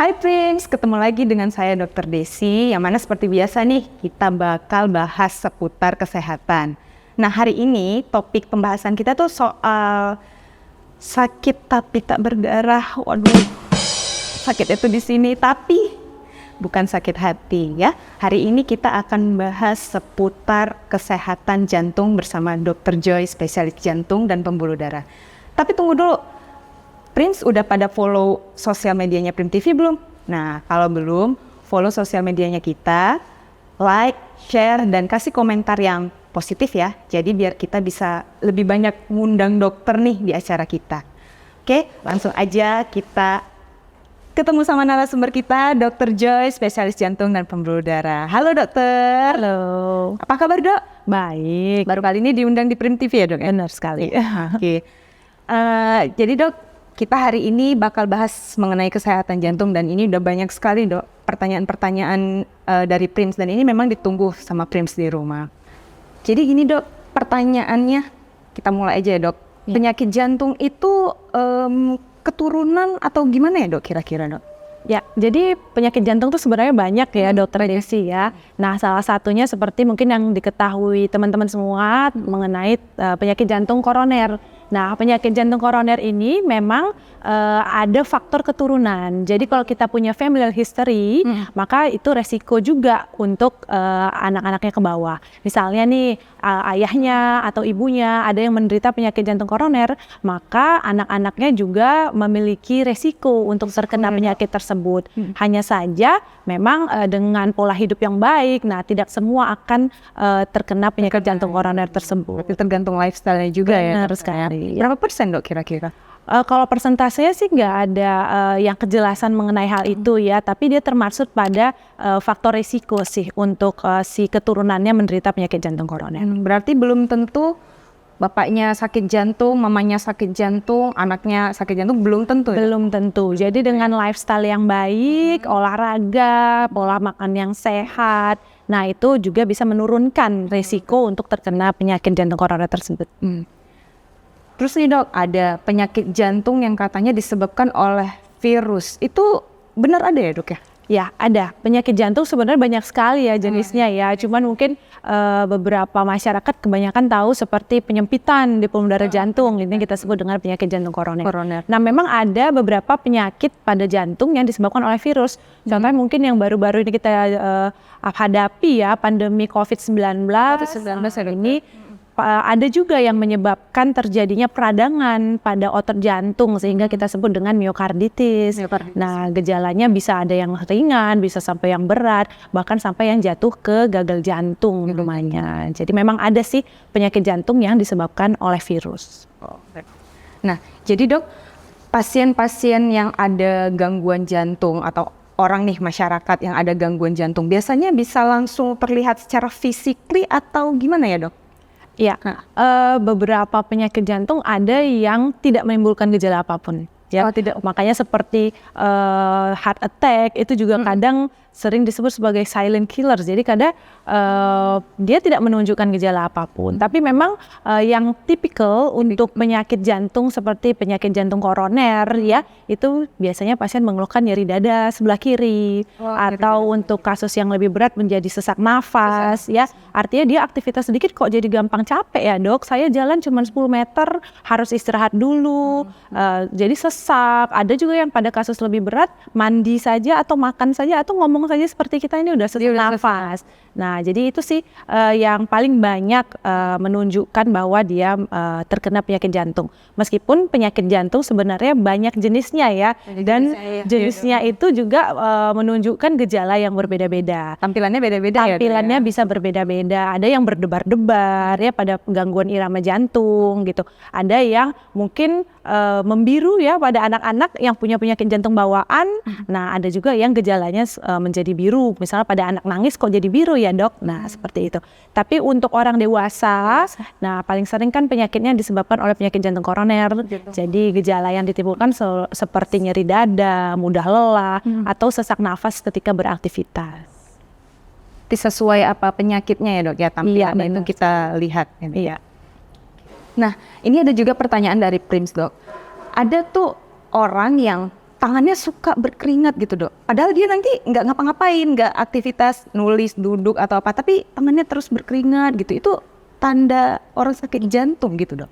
Hai Prince, ketemu lagi dengan saya Dr. Desi, yang mana seperti biasa nih, kita bakal bahas seputar kesehatan. Nah, hari ini topik pembahasan kita tuh soal sakit tapi tak berdarah. Waduh, sakit itu di sini, tapi bukan sakit hati ya. Hari ini kita akan bahas seputar kesehatan jantung bersama Dr. Joy, spesialis jantung dan pembuluh darah. Tapi tunggu dulu, Prince udah pada follow sosial medianya Prim TV belum? Nah, kalau belum, follow sosial medianya kita, like, share, dan kasih komentar yang positif ya. Jadi biar kita bisa lebih banyak ngundang dokter nih di acara kita. Oke, langsung aja kita ketemu sama narasumber kita, Dr. Joy, spesialis jantung dan pembuluh darah. Halo dokter. Halo. Apa kabar dok? Baik. Baru kali ini diundang di Prim TV ya dok? Benar sekali. Oke. Jadi dok, kita hari ini bakal bahas mengenai kesehatan jantung dan ini udah banyak sekali dok pertanyaan-pertanyaan dari Prims dan ini memang ditunggu sama Prims di rumah. Jadi gini dok, pertanyaannya kita mulai aja ya dok. Ya. Penyakit jantung itu keturunan atau gimana ya dok kira-kira dok? Ya, jadi penyakit jantung tuh sebenarnya banyak ya dokter Desi ya. Nah, salah satunya seperti mungkin yang diketahui teman-teman semua mengenai penyakit jantung koroner. Nah, penyakit jantung koroner ini memang ada faktor keturunan. Jadi kalau kita punya familial history, maka itu resiko juga untuk anak-anaknya ke bawah. Misalnya nih ayahnya atau ibunya ada yang menderita penyakit jantung koroner, maka anak-anaknya juga memiliki resiko untuk terkena penyakit tersebut. Hanya saja memang dengan pola hidup yang baik, nah tidak semua akan terkena penyakit jantung koroner tersebut. Tapi tergantung lifestyle-nya juga ya. Benar sekali. Berapa persen dok kira-kira? Kalau persentasenya sih nggak ada yang kejelasan mengenai hal itu ya, tapi dia termasuk pada faktor risiko sih untuk si keturunannya menderita penyakit jantung koroner. Berarti belum tentu bapaknya sakit jantung, mamanya sakit jantung, anaknya sakit jantung, belum tentu ya? Belum tentu. Jadi dengan lifestyle yang baik, olahraga, pola makan yang sehat, nah itu juga bisa menurunkan risiko untuk terkena penyakit jantung koroner tersebut. Terus nih dok, ada penyakit jantung yang katanya disebabkan oleh virus. Itu benar ada ya dok ya? Ya ada, penyakit jantung sebenarnya banyak sekali ya jenisnya ya. Cuman mungkin beberapa masyarakat kebanyakan tahu seperti penyempitan di pembuluh darah jantung. Ini kita sebut dengan penyakit jantung koroner. Nah memang ada beberapa penyakit pada jantung yang disebabkan oleh virus. Contohnya mungkin yang baru-baru ini kita hadapi ya, pandemi COVID-19 ini. Ada juga yang menyebabkan terjadinya peradangan pada otot jantung sehingga kita sebut dengan miokarditis. Nah, gejalanya bisa ada yang ringan, bisa sampai yang berat, bahkan sampai yang jatuh ke gagal jantung namanya. Jadi memang ada sih penyakit jantung yang disebabkan oleh virus. Nah, jadi dok, pasien-pasien yang ada gangguan jantung atau orang nih masyarakat yang ada gangguan jantung biasanya bisa langsung terlihat secara fisikly atau gimana ya dok? Ya, beberapa penyakit jantung ada yang tidak menimbulkan gejala apapun. Ya, tidak. Makanya seperti heart attack itu juga kadang sering disebut sebagai silent killer. Jadi kadang dia tidak menunjukkan gejala apapun. Tapi memang yang tipikal untuk penyakit jantung seperti penyakit jantung koroner ya, itu biasanya pasien mengeluhkan nyeri dada sebelah kiri atau untuk kasus yang lebih berat menjadi sesak nafas ya. Artinya dia aktivitas sedikit kok jadi gampang capek ya dok. Saya jalan cuma 10 meter harus istirahat dulu. Jadi sesak. Ada juga yang pada kasus lebih berat mandi saja atau makan saja atau ngomong saja seperti kita ini udah sesak nafas. Nah, jadi itu sih yang paling banyak menunjukkan bahwa dia terkena penyakit jantung. Meskipun penyakit jantung sebenarnya banyak jenisnya ya, dan jenisnya itu juga menunjukkan gejala yang berbeda-beda. Tampilannya beda-beda ya? Tampilannya bisa berbeda-beda. Ada yang berdebar-debar ya pada gangguan irama jantung gitu. Ada yang mungkin membiru ya pada anak-anak yang punya penyakit jantung bawaan. Nah, ada juga yang gejalanya menjadi biru. Misalnya pada anak nangis kok jadi biru ya dok. Nah seperti itu. Tapi untuk orang dewasa, nah paling sering kan penyakitnya disebabkan oleh penyakit jantung koroner. Jadi gejala yang ditimbulkan seperti nyeri dada, mudah lelah, atau sesak nafas ketika beraktivitas. Sesuai apa penyakitnya ya dok ya, tampilannya itu kita lihat. Iya. Nah ini ada juga pertanyaan dari Prims dok. Ada tuh orang yang tangannya suka berkeringat gitu dok. Padahal dia nanti nggak ngapa-ngapain, nggak aktivitas nulis, duduk atau apa, tapi tangannya terus berkeringat gitu. Itu tanda orang sakit jantung gitu dok.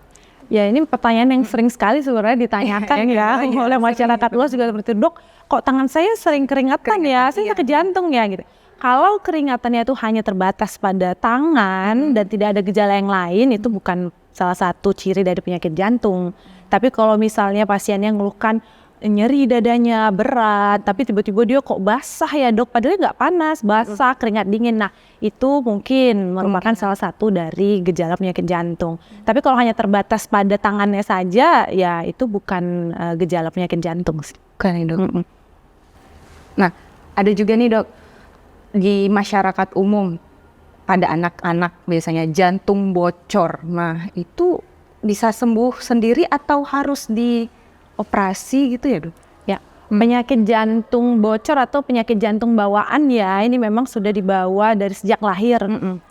Ya ini pertanyaan yang sering sekali sebenarnya ditanyakan ya oleh masyarakat luas juga seperti dok, kok tangan saya sering keringatan ya, saya sakit jantung ya gitu. Kalau keringatannya itu hanya terbatas pada tangan dan tidak ada gejala yang lain, itu bukan salah satu ciri dari penyakit jantung. Tapi kalau misalnya pasiennya ngeluhkan nyeri dadanya berat, tapi tiba-tiba dia kok basah ya dok, padahal nggak panas, basah, keringat dingin. Nah itu mungkin merupakan salah satu dari gejala penyakit jantung. Tapi kalau hanya terbatas pada tangannya saja, ya itu bukan gejala penyakit jantung sih. Bukan ya dok. Nah ada juga nih dok, di masyarakat umum pada anak-anak biasanya jantung bocor. Nah itu bisa sembuh sendiri atau harus dioperasi gitu ya dok? Ya, penyakit jantung bocor atau penyakit jantung bawaan ya, ini memang sudah dibawa dari sejak lahir.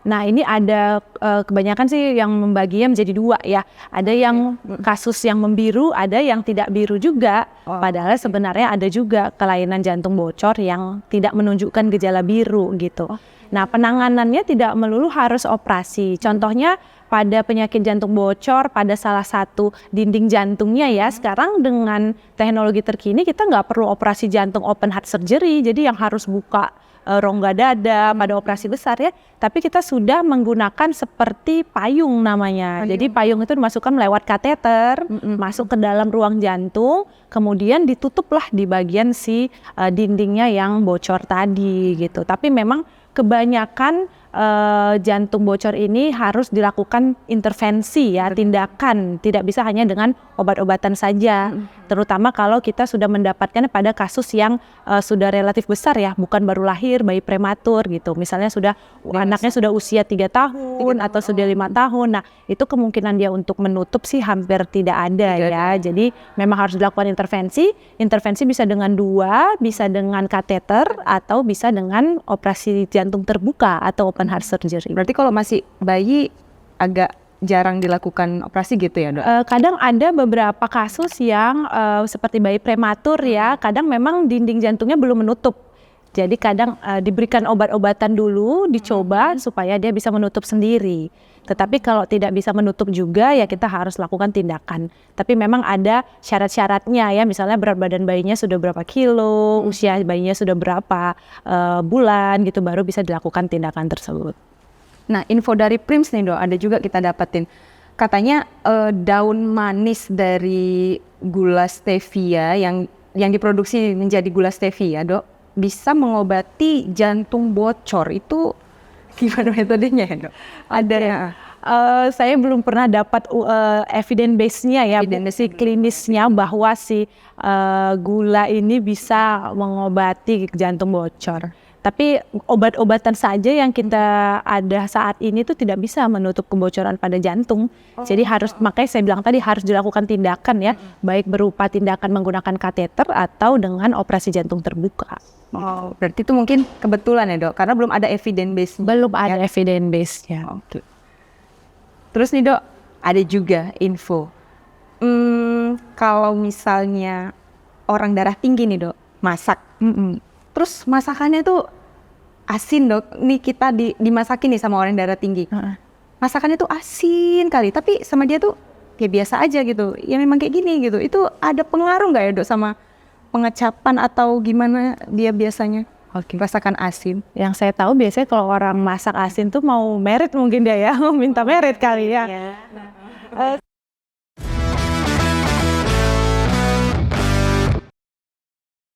Nah ini ada kebanyakan sih yang membaginya menjadi dua ya. Ada yang kasus yang membiru, ada yang tidak biru juga. Padahal sebenarnya ada juga kelainan jantung bocor yang tidak menunjukkan gejala biru gitu. Nah penanganannya tidak melulu harus operasi. Contohnya pada penyakit jantung bocor, pada salah satu dinding jantungnya ya, sekarang dengan teknologi terkini kita nggak perlu operasi jantung open heart surgery, jadi yang harus buka rongga dada pada operasi besar ya, tapi kita sudah menggunakan seperti payung namanya. Jadi payung itu dimasukkan melewat kateter, masuk ke dalam ruang jantung, kemudian ditutuplah di bagian si dindingnya yang bocor tadi gitu. Tapi memang kebanyakan jantung bocor ini harus dilakukan intervensi ya, tindakan, tidak bisa hanya dengan obat-obatan saja. Terutama kalau kita sudah mendapatkan pada kasus yang sudah relatif besar ya, bukan baru lahir, bayi prematur gitu. Misalnya sudah anaknya sudah usia 3 tahun atau sudah 5 tahun. Nah, itu kemungkinan dia untuk menutup sih hampir tidak ada ya. Jadi memang harus dilakukan intervensi. Intervensi bisa dengan bisa dengan kateter atau bisa dengan operasi jantung terbuka atau open heart surgery. Berarti kalau masih bayi agak jarang dilakukan operasi gitu ya dok? Kadang ada beberapa kasus yang seperti bayi prematur ya, kadang memang dinding jantungnya belum menutup. Jadi kadang diberikan obat-obatan dulu, dicoba supaya dia bisa menutup sendiri. Tetapi kalau tidak bisa menutup juga ya kita harus lakukan tindakan. Tapi memang ada syarat-syaratnya ya, misalnya berat badan bayinya sudah berapa kilo, usia bayinya sudah berapa bulan gitu, baru bisa dilakukan tindakan tersebut. Nah info dari Prims nih dok, ada juga kita dapetin. Katanya daun manis dari gula stevia yang diproduksi menjadi gula stevia dok, bisa mengobati jantung bocor. Itu gimana metodenya ya dok? Ada ya. Saya belum pernah dapat evidence base-nya ya, bukti klinisnya bahwa si gula ini bisa mengobati jantung bocor. Tapi obat-obatan saja yang kita ada saat ini tuh tidak bisa menutup kebocoran pada jantung. Jadi makanya saya bilang tadi harus dilakukan tindakan ya, baik berupa tindakan menggunakan kateter atau dengan operasi jantung terbuka. Oh, berarti itu mungkin kebetulan ya dok, karena belum ada evidence base. Belum ada evidence base-nya. Oke. Terus nih dok, ada juga info. Kalau misalnya orang darah tinggi nih dok, masak. Terus masakannya tuh asin dok. Nih kita dimasakin nih sama orang darah tinggi. Masakannya tuh asin kali, tapi sama dia tuh kayak biasa aja gitu. Ya memang kayak gini gitu. Itu ada pengaruh nggak ya dok sama pengecapan atau gimana dia biasanya rasakan asin? Yang saya tahu biasanya kalau orang masak asin tuh mau merit mungkin dia ya, minta merit kali ya.